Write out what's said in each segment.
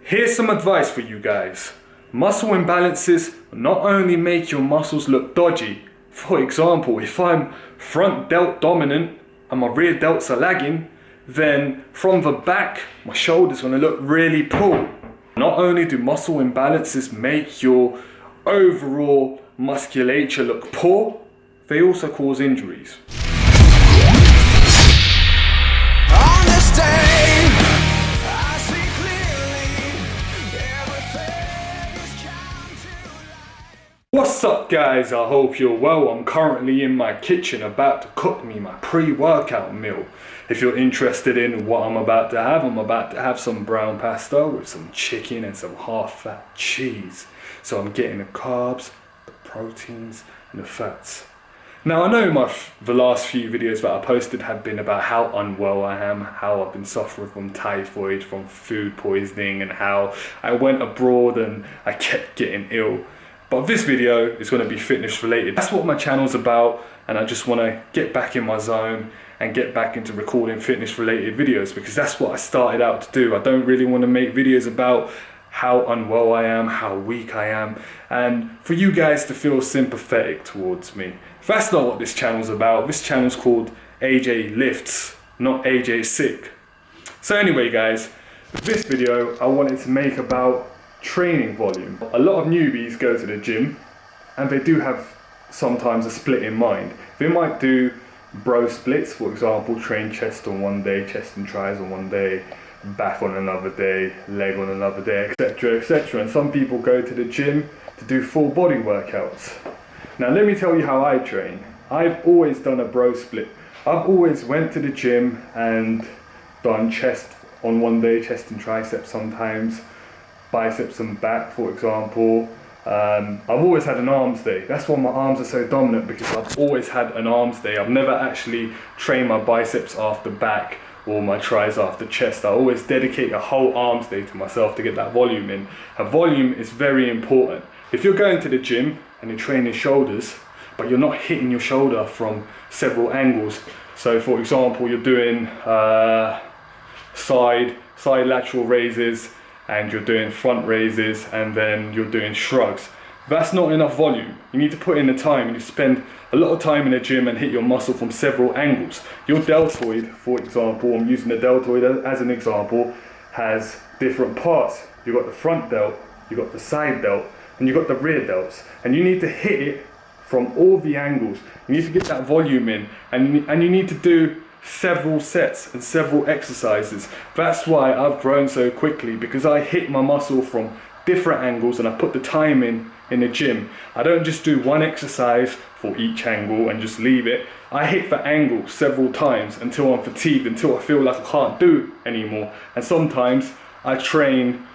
Here's some advice for you guys. Muscle imbalances not only make your muscles look dodgy. For example, if I'm front delt dominant and my rear delts are lagging, then from the back, my shoulder's gonna look really pulled. Not only do muscle imbalances make your overall musculature look poor, they also cause injuries. On this day, I see clearly, everything is come to light. What's up guys, I hope you're well. I'm currently in my kitchen about to cook me my pre-workout meal. If you're interested in what I'm about to have some brown pasta with some chicken and some half-fat cheese. So I'm getting the carbs, the proteins and the fats. Now I know the last few videos that I posted have been about how unwell I am, how I've been suffering from typhoid, from food poisoning, and how I went abroad and I kept getting ill. But this video is going to be fitness related. That's what my channel's about, and I just want to get back in my zone and get back into recording fitness related videos because that's what I started out to do. I don't really want to make videos about how unwell I am, how weak I am, and for you guys to feel sympathetic towards me. That's not what this channel's about. This channel's called AJ Lifts, not AJ Sick. So anyway guys, this video I wanted to make about training volume. A lot of newbies go to the gym and they do have sometimes a split in mind. They might do bro splits, for example, train chest on one day, chest and tris on one day, back on another day, leg on another day, etc, etc. And some people go to the gym to do full body workouts. Now let me tell you how I train. I've always done a bro split. I've always went to the gym and done chest on one day, chest and triceps sometimes, biceps and back, for example. I've always had an arms day. That's why my arms are so dominant, because I've always had an arms day. I've never actually trained my biceps after back or my tris after chest. I always dedicate a whole arms day to myself to get that volume in. And volume is very important. If you're going to the gym and you're training shoulders, but you're not hitting your shoulder from several angles. So for example, you're doing side lateral raises, and you're doing front raises, and then you're doing shrugs. That's not enough volume. You need to put in the time. You need to spend a lot of time in the gym and hit your muscle from several angles. Your deltoid, for example, I'm using the deltoid as an example, has different parts. You've got the front delt, you've got the side delt, and you've got the rear delts. And you need to hit it from all the angles. You need to get that volume in, and you need to do several sets and several exercises. That's why I've grown so quickly, because I hit my muscle from different angles and I put the time in the gym. I don't just do one exercise for each angle and just leave it. I hit the angle several times until I'm fatigued, until I feel like I can't do anymore. And sometimes I train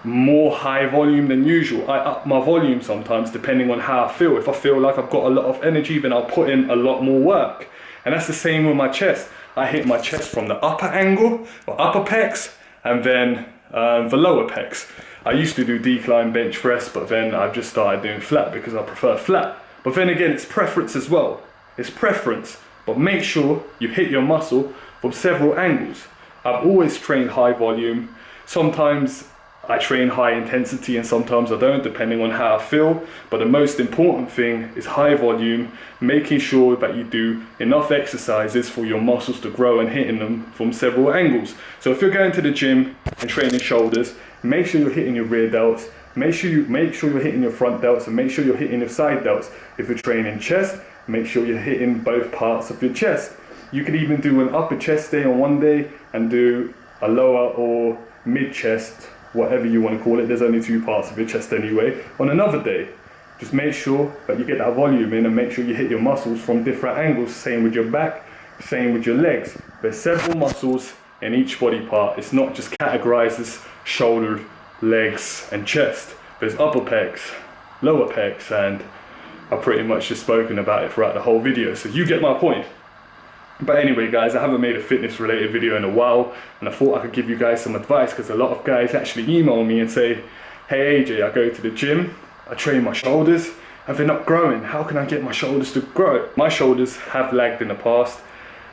more high volume than usual. I up my volume sometimes depending on how I feel. If I feel like I've got a lot of energy, then I'll put in a lot more work. And that's the same with my chest. I hit my chest from the upper angle, or upper pecs, and then the lower pecs. I used to do decline bench press, but then I've just started doing flat because I prefer flat. But then again, it's preference as well. It's preference, but make sure you hit your muscle from several angles. I've always trained high volume. Sometimes I train high intensity and sometimes I don't, depending on how I feel. But the most important thing is high volume, making sure that you do enough exercises for your muscles to grow and hitting them from several angles. So if you're going to the gym and training shoulders, make sure you're hitting your rear delts, make sure you're hitting your front delts, and make sure you're hitting your side delts. If you're training chest, make sure you're hitting both parts of your chest. You could even do an upper chest day on one day and do a lower or mid chest, whatever you want to call it, there's only two parts of your chest anyway, on another day. Just make sure that you get that volume in and make sure you hit your muscles from different angles. Same with your back, same with your legs. There's several muscles in each body part. It's not just categorized as shoulder, legs and chest. There's upper pecs, lower pecs, and I've pretty much just spoken about it throughout the whole video, so you get my point. But anyway guys, I haven't made a fitness related video in a while, and I thought I could give you guys some advice, because a lot of guys actually email me and say, hey AJ, I go to the gym, I train my shoulders, and they're not growing. How can I get my shoulders to grow? My shoulders have lagged in the past.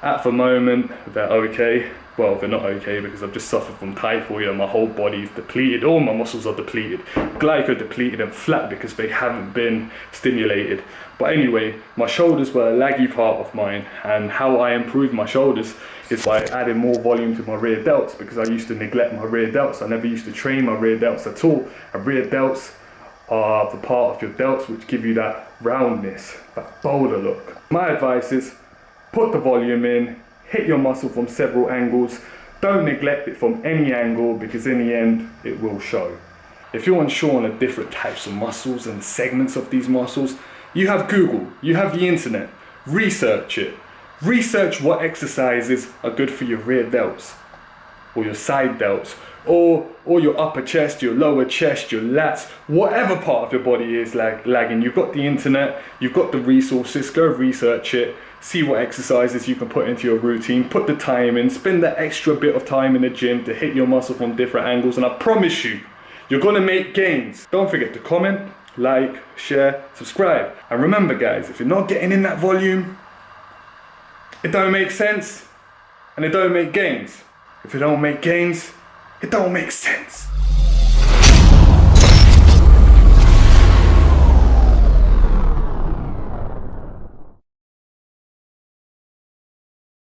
At the moment, they're okay. Well, they're not okay because I've just suffered from typhoid and my whole body is depleted. All my muscles are depleted, glyco depleted and flat because they haven't been stimulated. But anyway, my shoulders were a laggy part of mine, and how I improved my shoulders is by adding more volume to my rear delts, because I used to neglect my rear delts. I never used to train my rear delts at all. And rear delts are the part of your delts which give you that roundness, that boulder look. My advice is put the volume in, hit your muscle from several angles. Don't neglect it from any angle, because in the end it will show. If you're unsure on the different types of muscles and segments of these muscles, you have Google, you have the internet. Research it. Research what exercises are good for your rear delts or your side delts, or your upper chest, your lower chest, your lats, whatever part of your body is lagging. You've got the internet, you've got the resources, go research it, see what exercises you can put into your routine, put the time in, spend that extra bit of time in the gym to hit your muscle from different angles, and I promise you, you're gonna make gains. Don't forget to comment, like, share, subscribe. And remember guys, if you're not getting in that volume, it don't make sense, and it don't make gains. If it don't make gains, it don't make sense.